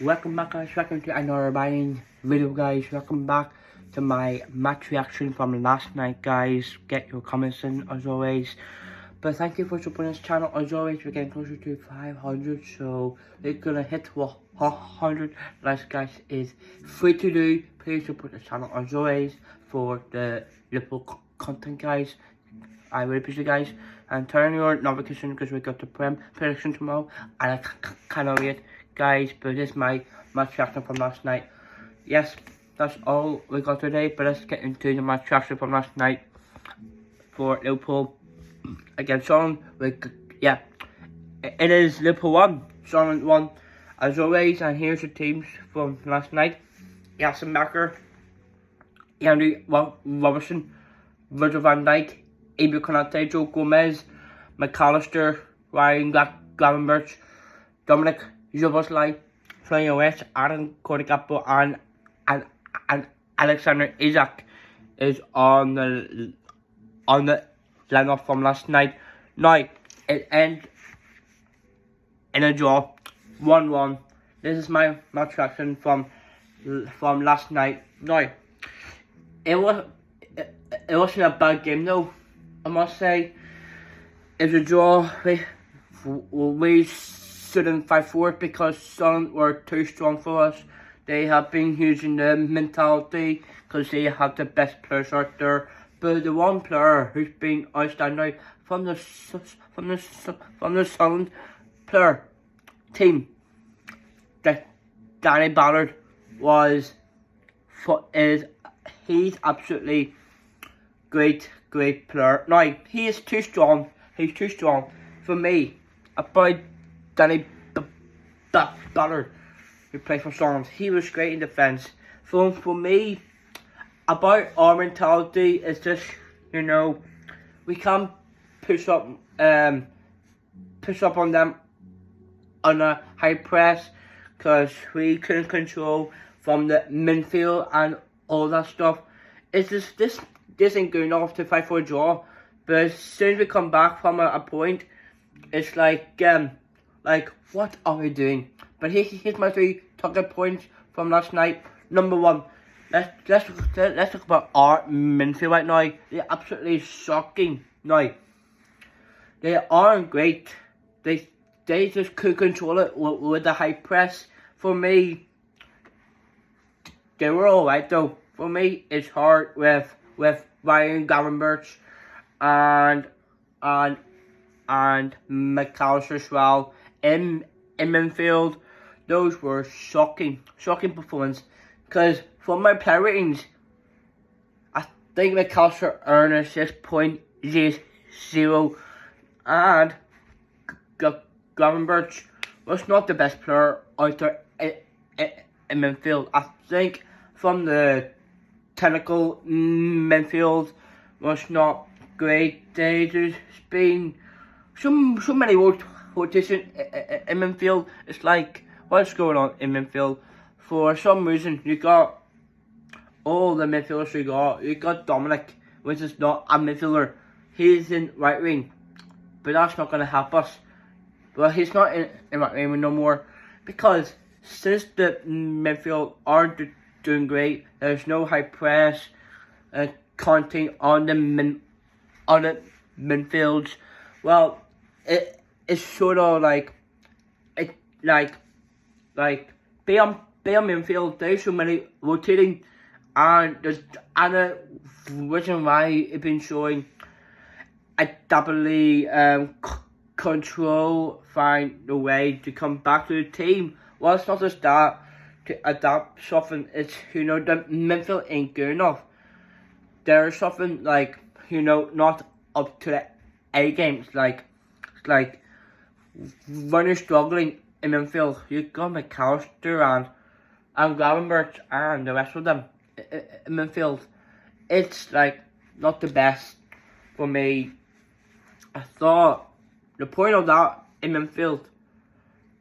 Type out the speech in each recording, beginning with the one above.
Welcome back guys, welcome to another buying video guys, welcome back to my match reaction from last night guys. Get your comments in as always, but thank you for supporting this channel as always. We're getting closer to 500, so we're gonna hit 100 likes guys. Is free to do. Please support the channel as always for the Liverpool content guys. I really appreciate you guys, and turn your notification because we got the prediction tomorrow and I cannot wait guys. But this is my match reaction from last night. Yes, that's all we got today, but let's get into the match reaction from last night for Liverpool against Sunderland. Yeah, it is Liverpool 1, Sunderland 1 as always. And here's the teams from last night: Jason Becker, Andy Robertson, Virgil van Dijk, Ibu Konate, Joe Gomez, McAllister, Ryan Gravenberch, Dominic Zoboslai, Florian West, Aaron Cordicapo, and Alexander Isak is on the lineup from last night. Now it ends in a draw, 1-1. This is my match reaction from last night. Now it wasn't a bad game though, I must say. It's a draw. We shouldn't fight for it because Sunderland were too strong for us. They have been using the mentality because they have the best players out there. But the one player who's been outstanding from the Sunderland player team, that Danny Ballard he's absolutely great player. Now he is too strong. He's too strong for me. About Danny Ballard, who played for Sunderland, he was great in defence. For me, about our mentality is just, we can't push up on them on a high press because we couldn't control from the midfield and all that stuff. It's just this ain't good enough to fight for a draw. But as soon as we come back from a point, it's like what are we doing? But here's my 3 talking points from last night. Number 1, let's talk about our midfield right now. They're absolutely shocking. Now they aren't great. They just could control it with the high press. For me, they were alright though. For me, it's hard with Ryan Gravenberch and McAllister as well in midfield. Those were shocking performance. Because for my player ratings, I think McAllister earned a 6.0, and Gravenberch was not the best player out there in midfield. I think from the technical midfield was not great. There's been so many rotation in midfield. It's like, what's going on in midfield? For some reason, you got all the midfielders you got Dominic, which is not a midfielder. He's in right wing, but that's not going to help us. Well, he's not in right wing no more because since the midfield aren't doing great, there's no high press content on the midfields. Well, it's sort of like be on midfield. There's so many rotating, and the reason why it's been showing adaptability, control, find a way to come back to the team. Well, it's not just that to adapt something. It's the midfield ain't good enough. There's something not up to the A games. Like when you're struggling in midfield, you got McAllister and Gravenberch and the rest of them in midfield. It's not the best for me. I thought the point of that in midfield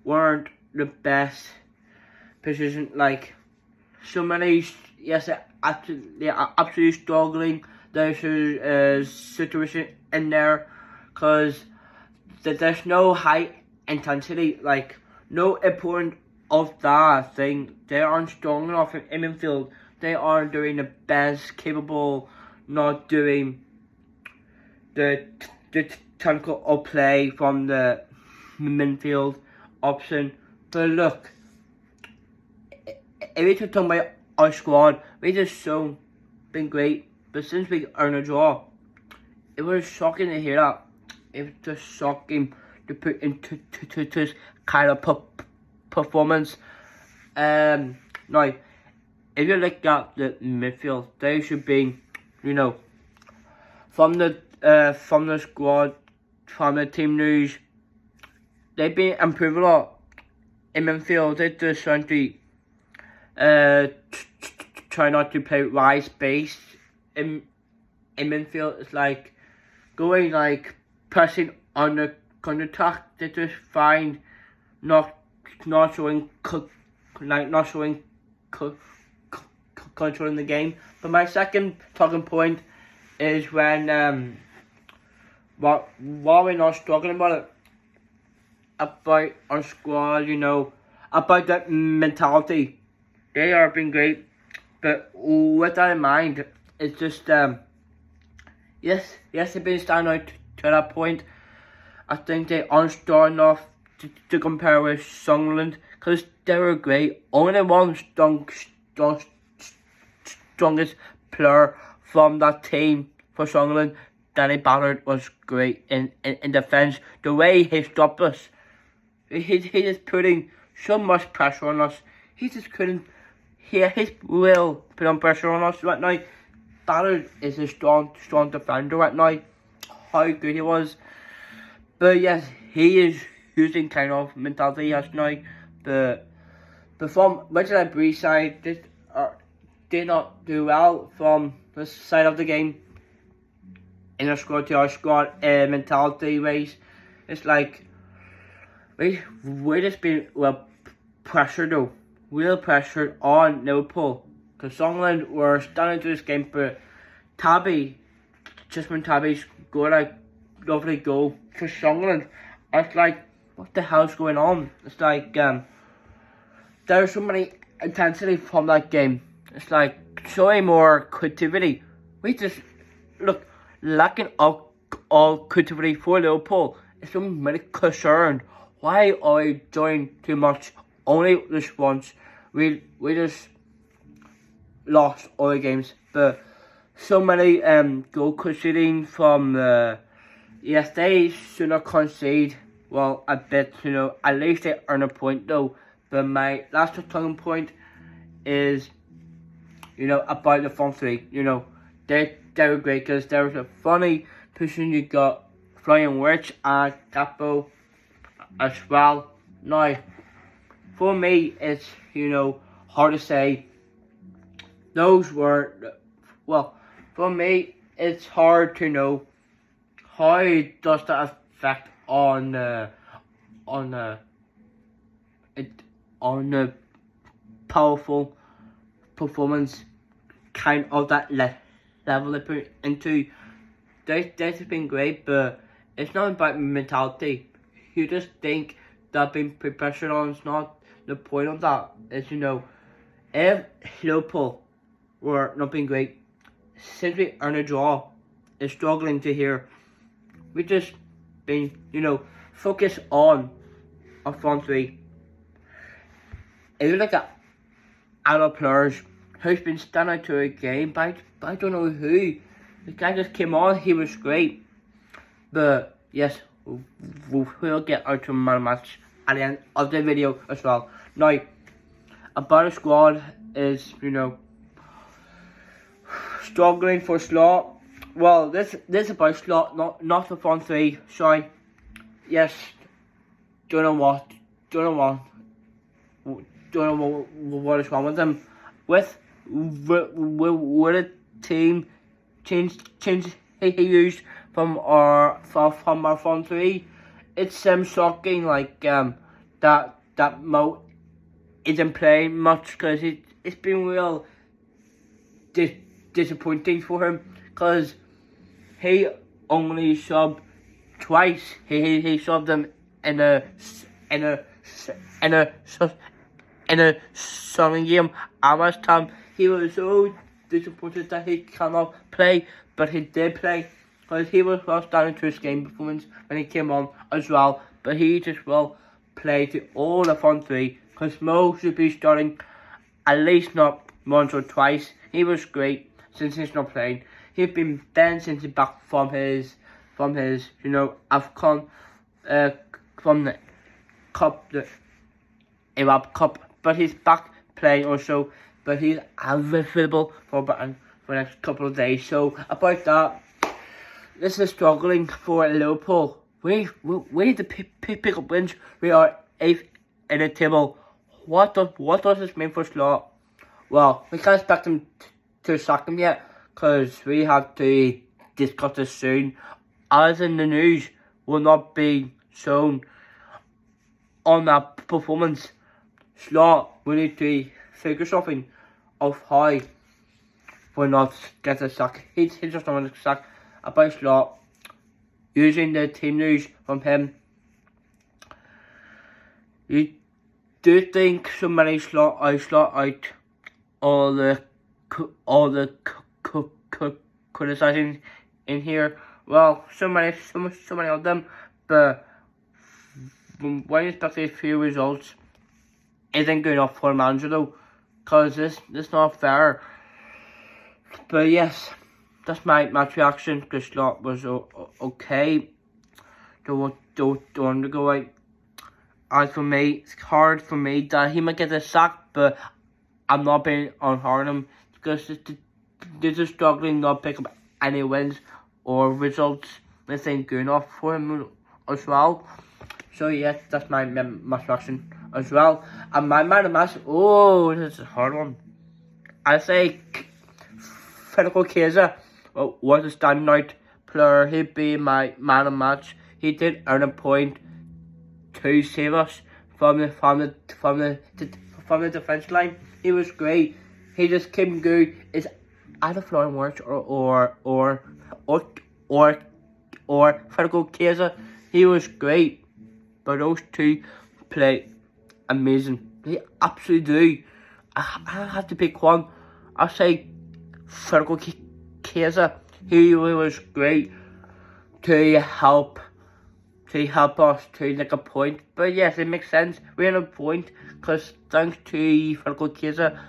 weren't the best position. So many, yes, they're absolutely struggling. There's a situation in there because there's no high intensity, no important of that thing, they aren't strong enough in midfield. They aren't doing the best capable, not doing the technical of play from the midfield option. But look, if you're talking about our squad, we just so been great. But since we earned a draw, it was shocking to hear that. It was just shocking to put into this kind of performance. Now, if you look at the midfield, they should be, you know, from the squad, from the team news, they've been improving a lot in midfield. They just trying to try not to play wide space in midfield. It's like going like pressing on the counter attack. They just find not showing controlling the game. But my second talking point is when while we're not struggling about our squad, you know, about that mentality. They are being great, but with that in mind, it's just yes, they've been standing out to that point. I think they aren't strong enough to compare with Sunderland, because they were great. Only one strongest player from that team for Sunderland, Danny Ballard, was great in defence. The way he stopped us, he just putting so much pressure on us. He just couldn't. His will put on pressure on us right now. Ballard is a strong defender right now. How good he was. But yes, he is using kind of mentality as now. But from Richard Bree's side, they did not do well from the side of the game. In our squad to our squad mentality ways. It's like we're just being pressured though. Real pressure on Liverpool, because Sunderland were standing to this game, but Tabby scored a lovely goal for Sunderland. It's like, what the hell's going on? It's like there's so many intensity from that game. It's like showing more creativity. We just look lacking of creativity for Liverpool. It's so many concerned. Why are we doing too much? Only this once. We just lost all the games, but so many goal conceding from yes, they should not concede. Well, a bit, you know, at least they earn a point though. But my last talking point is, you know, about the front three. You know, they were great, because there was a funny position. You got Flying Rich and Capo as well. Now, for me, it's, you know, hard to say. Those were, well, for me, it's hard to know how does that affect on the powerful performance kind of that level they put into. They've been great, but it's not about mentality. You just think that being put pressure on is not the point of that. Is, you know, if Liverpool were not being great, since we earned a draw, is struggling to hear. We just been, you know, focus on our front three. If you look at other players who's been standing out to a game, but I don't know who. The guy just came on, he was great. But yes, we'll get out to man match at the end of the video as well. Now, about the squad is, you know, struggling for slot. Well, this is about slot, not the front three. Sorry. Yes. Don't know what is wrong with them. With a team change he used from our front three, it's shocking like that Mo isn't playing much, because it's been real disappointing for him, because he only subbed twice. He subbed them in a in a Sunderland game at West Ham. He was so disappointed that he cannot play, but he did play because he was well down into his game performance when he came on as well. But he just will play to all the front three because Mo should be starting at least not once or twice. He was great since he's not playing. He's been banned since he's back from his AFCON from the Cup, the Arab Cup, but he's back playing also. But he's available for the next couple of days. So about that, this is struggling for Liverpool. We need to pick up wins. We are 8th in the table. What does this mean for Slot? Well, we can't expect him to sack him yet, because we have to discuss this soon. As in the news will not be shown on that performance. Slot, we need to figure something of how we're not get a sack. He's just not going to sack. About Slot, using the team news from him, you do think somebody slot out all the criticizing in here? Well, so many of them, but when you start these few results, isn't good enough for a manager though, because this not fair. But yes, that's my match reaction. The Slot was okay. Don't want to go out. As for me, it's hard for me that he might get a sack, but I'm not being hard on him because they're just struggling not pick up any wins or results. This ain't good enough for him as well. So yes, that's my match reaction as well. And my man of match, oh, this is a hard one. I say Federico Chiesa was a standout player. He'd be my man of match. He did earn a point to save us from the defense line. He was great. He just came good. Is either Florian Wirtz or Federico Chiesa. He was great. But those two play amazing. They absolutely do. I have to pick one. I'll say Federico Chiesa. He was great to help us to make a point. But yes, it makes sense. We're in a point because thanks to Federico Chiesa,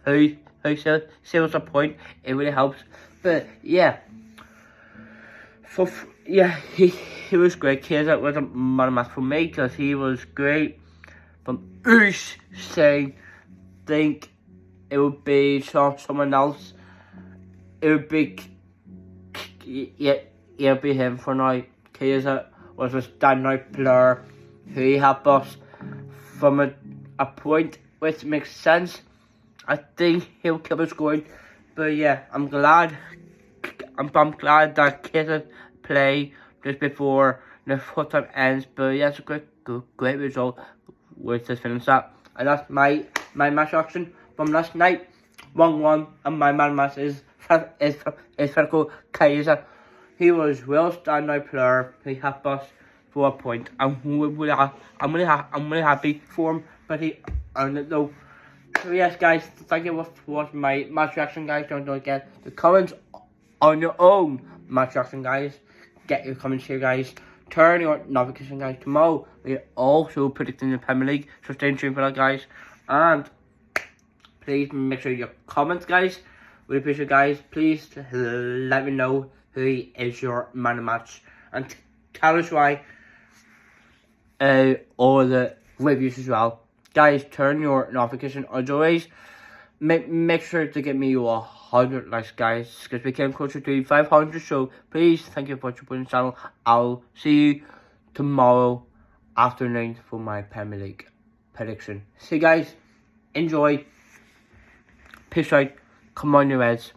who saves a point, it really helps. But yeah, he was great. Chiesa was a man of match for me because he was great. From Oosh saying, think it would be someone else. It would be it'll be him for now. Chiesa was a standout player who helped us from a point, which makes sense. I think he'll keep us going. But yeah, I'm glad that Chiesa play just before the full time ends. But yeah, it's a great result with this finish that. And that's my match action from last night. 1-1, and my man match is Federico Chiesa. He was well standout player. He helped us for a point. I'm really happy for him, but he earned it though. So yes, guys, thank you for watching my match reaction, guys. Don't forget the comments on your own match reaction, guys. Get your comments here, guys. Turn your notification, guys. Tomorrow we're also predicting the Premier League, so stay tuned for that, guys. And please make sure your comments, guys. We appreciate, guys. Please let me know who is your man of match and tell us why. All the reviews as well, guys. Turn your notification as always. Make sure to get me 100 likes, guys, because we came closer to 500. So please, thank you for supporting the channel. I'll see you tomorrow afternoon for my Premier League prediction. See you guys. Enjoy. Peace out. Come on, you Reds.